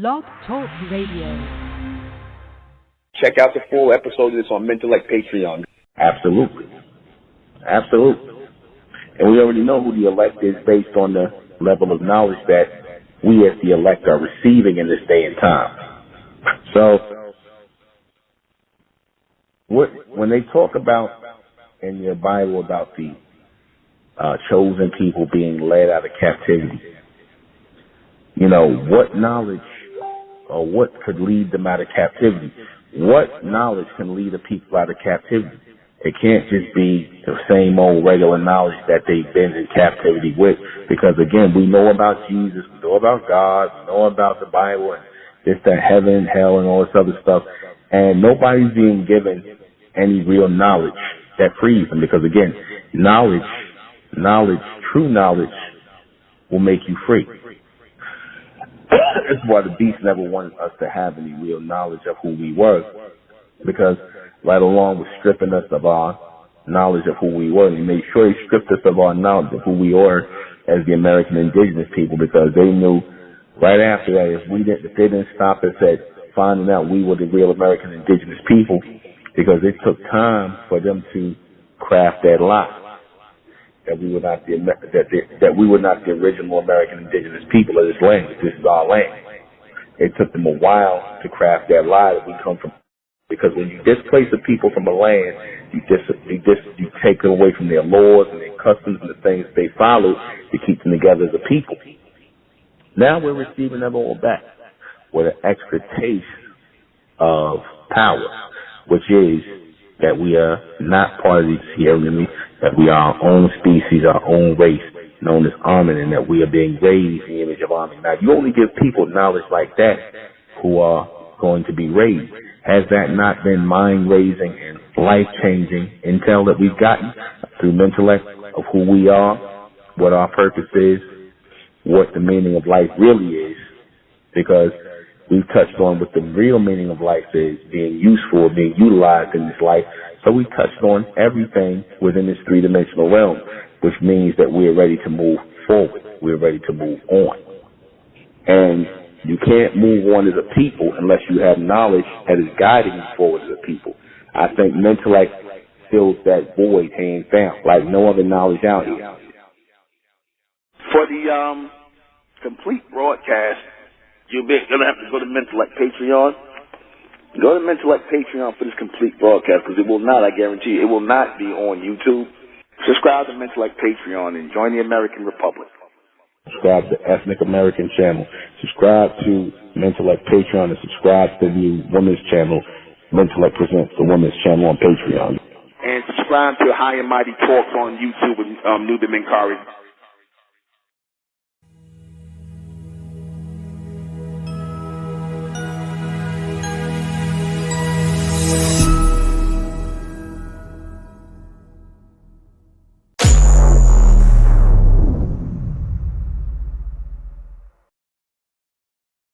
Blog Talk Radio. Check out the full episode of this on MENTELLECT Patreon. Absolutely. Absolutely. And we already know who the elect is based on the level of knowledge that we as the elect are receiving in this day and time. So, when they talk about in your Bible about the chosen people being led out of captivity, you know, what knowledge or what could lead them out of captivity? What knowledge can lead a people out of captivity? It can't just be the same old regular knowledge that they've been in captivity with, because again, we know about Jesus, we know about God, we know about the Bible and this, that, heaven, hell, and all this other stuff, and nobody's being given any real knowledge that frees them, because again, knowledge, true knowledge will make you free. That's why the beast never wanted us to have any real knowledge of who we were, because right along with stripping us of our knowledge of who we were, he made sure he stripped us of our knowledge of who we were as the American indigenous people, because they knew right after that if they didn't stop us at finding out we were the real American indigenous people, because it took time for them to craft that lie that we were not the original American indigenous people of this land. This is our land. It took them a while to craft that lie that we come from. Because when you displace the people from a land, you take it away from their laws and their customs and the things they follow to keep them together as a people. Now we're receiving them all back with an extra taste of power, which is that we are not part of these here enemy, that we are our own species, our own race, known as Armin, and that we are being raised in the image of Armin. Now, you only give people knowledge like that who are going to be raised. Has that not been mind-raising and life-changing intel that we've gotten through MENTELLECT of who we are, what our purpose is, what the meaning of life really is? Because we've touched on what the real meaning of life is, being useful, being utilized in this life. So we touched on everything within this three-dimensional realm, which means that we're ready to move forward. We're ready to move on. And you can't move on as a people unless you have knowledge that is guiding you forward as a people. I think MENTELLECT fills that void hands down, like no other knowledge out here. For the complete broadcast, you're going to have to go to MENTELLECT Patreon. Go to MENTELLECT Patreon for this complete broadcast, because it will not, I guarantee you, it will not be on YouTube. Subscribe to MENTELLECT Patreon and join the American Republic. Subscribe to Ethnic American channel. Subscribe to MENTELLECT Patreon and subscribe to the women's channel, MENTELLECT Presents, the women's channel on Patreon. And subscribe to High and Mighty Talks on YouTube with NUBEN MENKARAYZZ.